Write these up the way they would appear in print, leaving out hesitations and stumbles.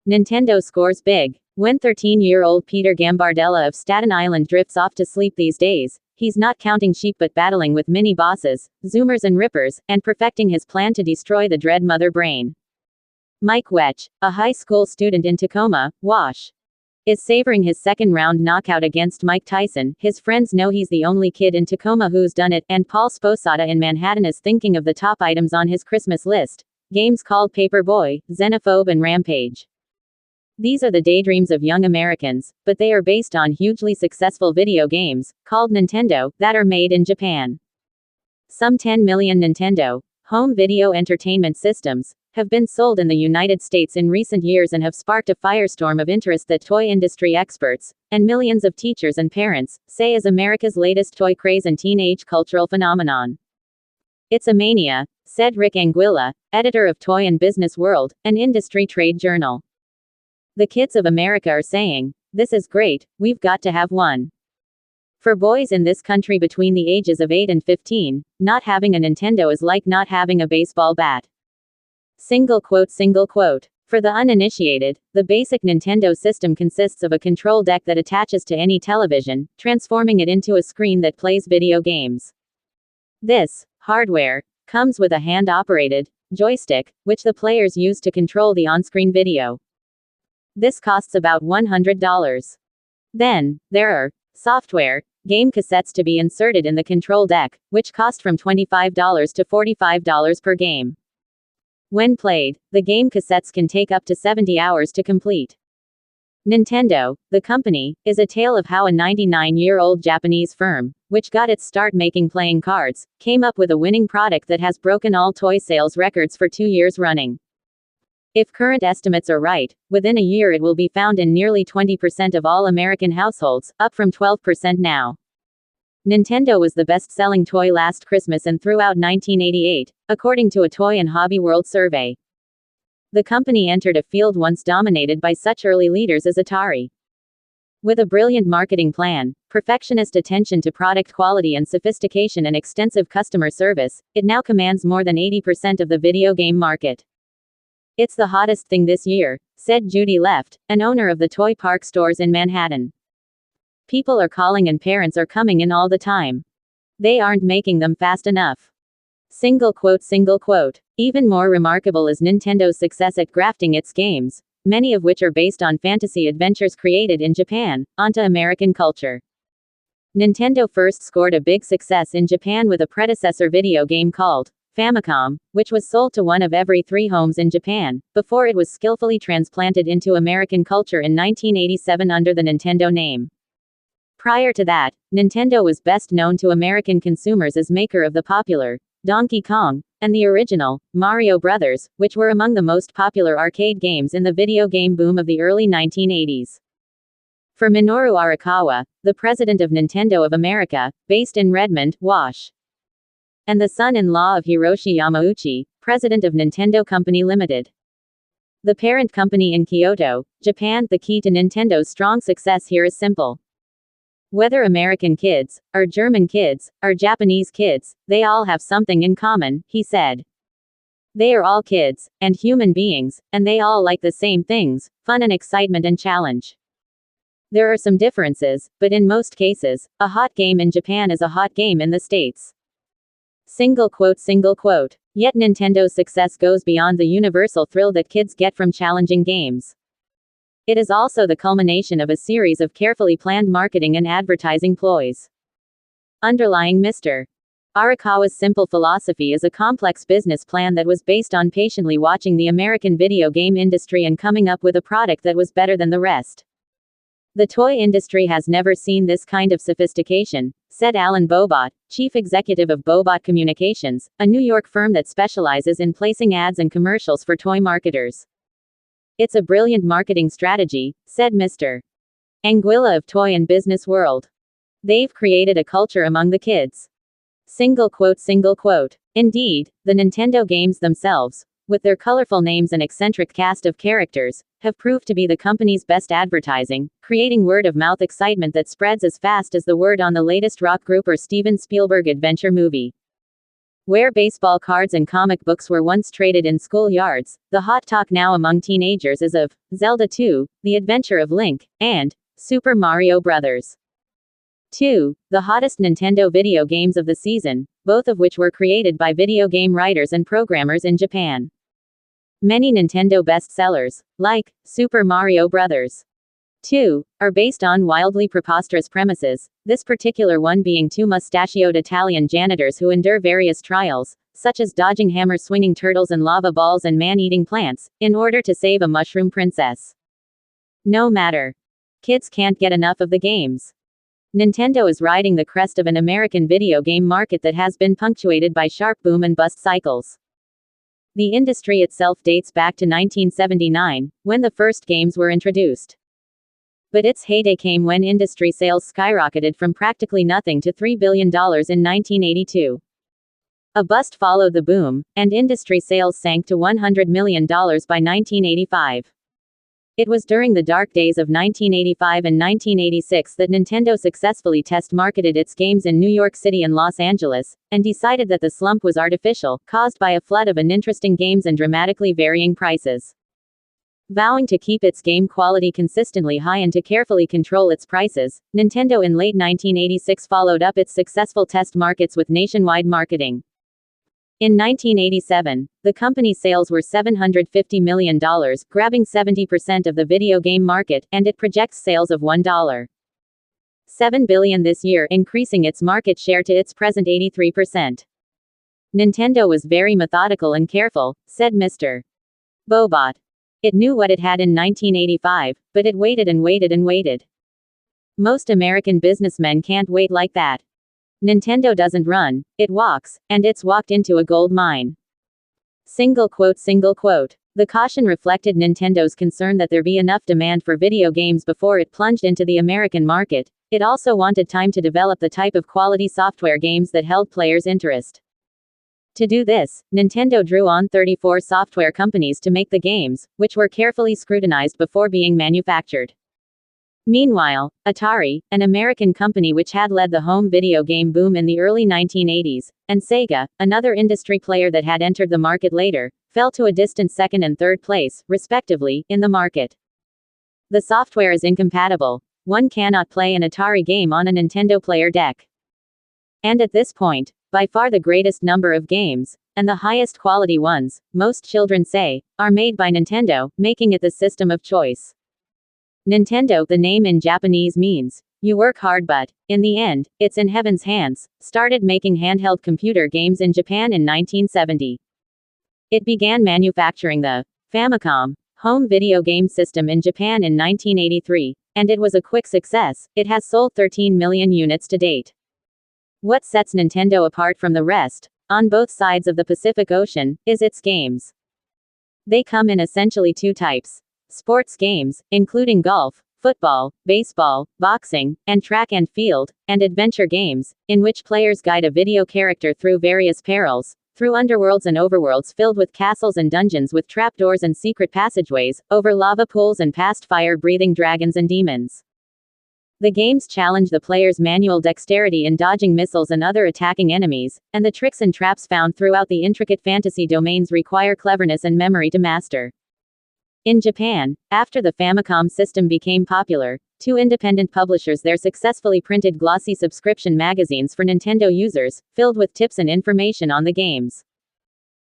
Nintendo scores big. When 13-year-old Peter Gambardella of Staten Island drifts off to sleep these days, he's not counting sheep but battling with mini-bosses, zoomers and rippers, and perfecting his plan to destroy the dread mother brain. Mike Wetch, a high school student in Tacoma, Wash, is savoring his second-round knockout against Mike Tyson. His friends know he's the only kid in Tacoma who's done it, and Paul Sposata in Manhattan is thinking of the top items on his Christmas list. Games called Paperboy, Xenophobe and Rampage. These are the daydreams of young Americans, but they are based on hugely successful video games, called Nintendo, that are made in Japan. Some 10 million Nintendo home video entertainment systems have been sold in the United States in recent years and have sparked a firestorm of interest that toy industry experts, and millions of teachers and parents, say is America's latest toy craze and teenage cultural phenomenon. It's a mania, said Rick Anguilla, editor of Toy and Business World, an industry trade journal. The kids of America are saying, "This is great, we've got to have one." For boys in this country between the ages of 8 and 15, not having a Nintendo is like not having a baseball bat. Single quote. For the uninitiated, the basic Nintendo system consists of a control deck that attaches to any television, transforming it into a screen that plays video games. This hardware comes with a hand-operated joystick, which the players use to control the on-screen video. This costs about $100. Then, there are software game cassettes to be inserted in the control deck, which cost from $25 to $45 per game. When played, the game cassettes can take up to 70 hours to complete. Nintendo, the company, is a tale of how a 99-year-old Japanese firm, which got its start making playing cards, came up with a winning product that has broken all toy sales records for 2 years running. If current estimates are right, within a year it will be found in nearly 20% of all American households, up from 12% now. Nintendo was the best-selling toy last Christmas and throughout 1988, according to a Toy and Hobby World survey. The company entered a field once dominated by such early leaders as Atari. With a brilliant marketing plan, perfectionist attention to product quality and sophistication and extensive customer service, it now commands more than 80% of the video game market. "It's the hottest thing this year," said Judy Left, an owner of the Toy Park stores in Manhattan. "People are calling and parents are coming in all the time. They aren't making them fast enough." Single quote. Even more remarkable is Nintendo's success at grafting its games, many of which are based on fantasy adventures created in Japan, onto American culture. Nintendo first scored a big success in Japan with a predecessor video game called Famicom, which was sold to one of every 3 homes in Japan, before it was skillfully transplanted into American culture in 1987 under the Nintendo name. Prior to that, Nintendo was best known to American consumers as maker of the popular Donkey Kong and the original Mario Brothers, which were among the most popular arcade games in the video game boom of the early 1980s. For Minoru Arakawa, the president of Nintendo of America, based in Redmond, Wash, and the son-in-law of Hiroshi Yamauchi, president of Nintendo Company Limited, the parent company in Kyoto, Japan. The key to Nintendo's strong success here is simple. Whether American kids, or German kids, or Japanese kids, they all have something in common, he said. They are all kids, and human beings, and they all like the same things, fun and excitement and challenge. There are some differences, but in most cases, a hot game in Japan is a hot game in the States. Single quote. Yet Nintendo's success goes beyond the universal thrill that kids get from challenging games. It is also the culmination of a series of carefully planned marketing and advertising ploys. Underlying Mr. Arakawa's simple philosophy is a complex business plan that was based on patiently watching the American video game industry and coming up with a product that was better than the rest. "The toy industry has never seen this kind of sophistication," said Alan Bobot, chief executive of Bobot Communications, a New York firm that specializes in placing ads and commercials for toy marketers. "It's a brilliant marketing strategy," said Mr. Anguilla of Toy and Business World. "They've created a culture among the kids." Single quote. Indeed, the Nintendo games themselves, with their colorful names and eccentric cast of characters, have proved to be the company's best advertising, creating word-of-mouth excitement that spreads as fast as the word on the latest rock group or Steven Spielberg adventure movie. Where baseball cards and comic books were once traded in schoolyards, the hot talk now among teenagers is of Zelda 2, The Adventure of Link, and Super Mario Bros. 2, the hottest Nintendo video games of the season, both of which were created by video game writers and programmers in Japan. Many Nintendo bestsellers, like Super Mario Bros. 2, are based on wildly preposterous premises, this particular one being two mustachioed Italian janitors who endure various trials, such as dodging hammer-swinging turtles and lava balls and man-eating plants, in order to save a mushroom princess. No matter. Kids can't get enough of the games. Nintendo is riding the crest of an American video game market that has been punctuated by sharp boom and bust cycles. The industry itself dates back to 1979, when the first games were introduced. But its heyday came when industry sales skyrocketed from practically nothing to $3 billion in 1982. A bust followed the boom, and industry sales sank to $100 million by 1985. It was during the dark days of 1985 and 1986 that Nintendo successfully test-marketed its games in New York City and Los Angeles, and decided that the slump was artificial, caused by a flood of uninteresting games and dramatically varying prices. Vowing to keep its game quality consistently high and to carefully control its prices, Nintendo in late 1986 followed up its successful test markets with nationwide marketing. In 1987, the company's sales were $750 million, grabbing 70% of the video game market, and it projects sales of $1.7 billion this year, increasing its market share to its present 83%. Nintendo was very methodical and careful, said Mr. Bobot. It knew what it had in 1985, but it waited and waited and waited. Most American businessmen can't wait like that. Nintendo doesn't run, it walks, and it's walked into a gold mine. Single quote. The caution reflected Nintendo's concern that there be enough demand for video games before it plunged into the American market. It also wanted time to develop the type of quality software games that held players' interest. To do this, Nintendo drew on 34 software companies to make the games, which were carefully scrutinized before being manufactured. Meanwhile, Atari, an American company which had led the home video game boom in the early 1980s, and Sega, another industry player that had entered the market later, fell to a distant second and third place, respectively, in the market. The software is incompatible. One cannot play an Atari game on a Nintendo player deck. And at this point, by far the greatest number of games, and the highest quality ones, most children say, are made by Nintendo, making it the system of choice. Nintendo, the name in Japanese means, you work hard but, in the end, it's in heaven's hands, started making handheld computer games in Japan in 1970. It began manufacturing the Famicom home video game system in Japan in 1983, and it was a quick success. It has sold 13 million units to date. What sets Nintendo apart from the rest, on both sides of the Pacific Ocean, is its games. They come in essentially two types. Sports games, including golf, football, baseball, boxing, and track and field, and adventure games, in which players guide a video character through various perils, through underworlds and overworlds filled with castles and dungeons with trapdoors and secret passageways, over lava pools and past fire-breathing dragons and demons. The games challenge the player's manual dexterity in dodging missiles and other attacking enemies, and the tricks and traps found throughout the intricate fantasy domains require cleverness and memory to master. In Japan, after the Famicom system became popular, two independent publishers there successfully printed glossy subscription magazines for Nintendo users, filled with tips and information on the games.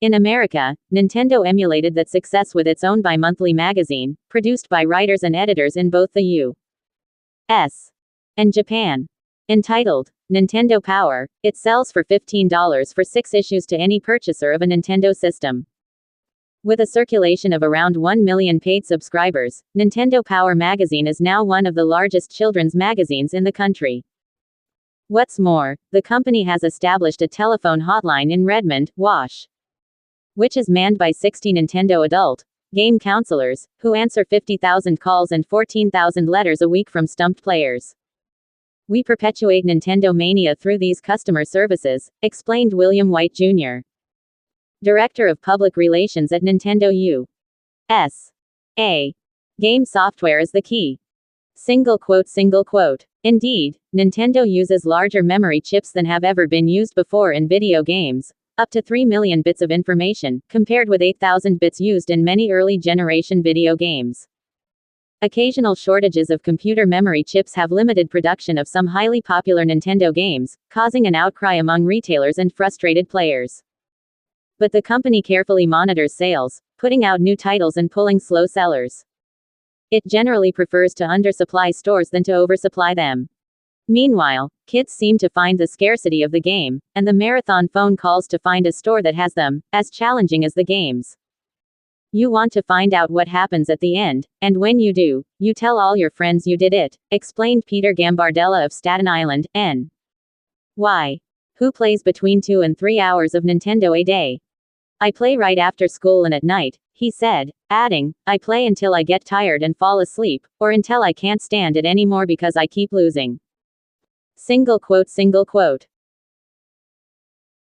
In America, Nintendo emulated that success with its own bi-monthly magazine, produced by writers and editors in both the U.S. and Japan. Entitled Nintendo Power, it sells for $15 for 6 issues to any purchaser of a Nintendo system. With a circulation of around 1 million paid subscribers, Nintendo Power magazine is now one of the largest children's magazines in the country. What's more, the company has established a telephone hotline in Redmond, Wash, which is manned by 60 Nintendo adult game counselors, who answer 50,000 calls and 14,000 letters a week from stumped players. We perpetuate Nintendo mania through these customer services, explained William White Jr., Director of Public Relations at Nintendo U.S. Game software is the key. Single quote. Indeed, Nintendo uses larger memory chips than have ever been used before in video games, Up to 3 million bits of information, compared with 8,000 bits used in many early generation video games. Occasional shortages of computer memory chips have limited production of some highly popular Nintendo games, causing an outcry among retailers and frustrated players. But the company carefully monitors sales, putting out new titles and pulling slow sellers. It generally prefers to undersupply stores than to oversupply them. Meanwhile, kids seem to find the scarcity of the game, and the marathon phone calls to find a store that has them, as challenging as the games. You want to find out what happens at the end, and when you do, you tell all your friends you did it, explained Peter Gambardella of Staten Island, N.Y. Who plays between 2 and 3 hours of Nintendo a day. I play right after school and at night, he said, adding, I play until I get tired and fall asleep, or until I can't stand it anymore because I keep losing. Single quote.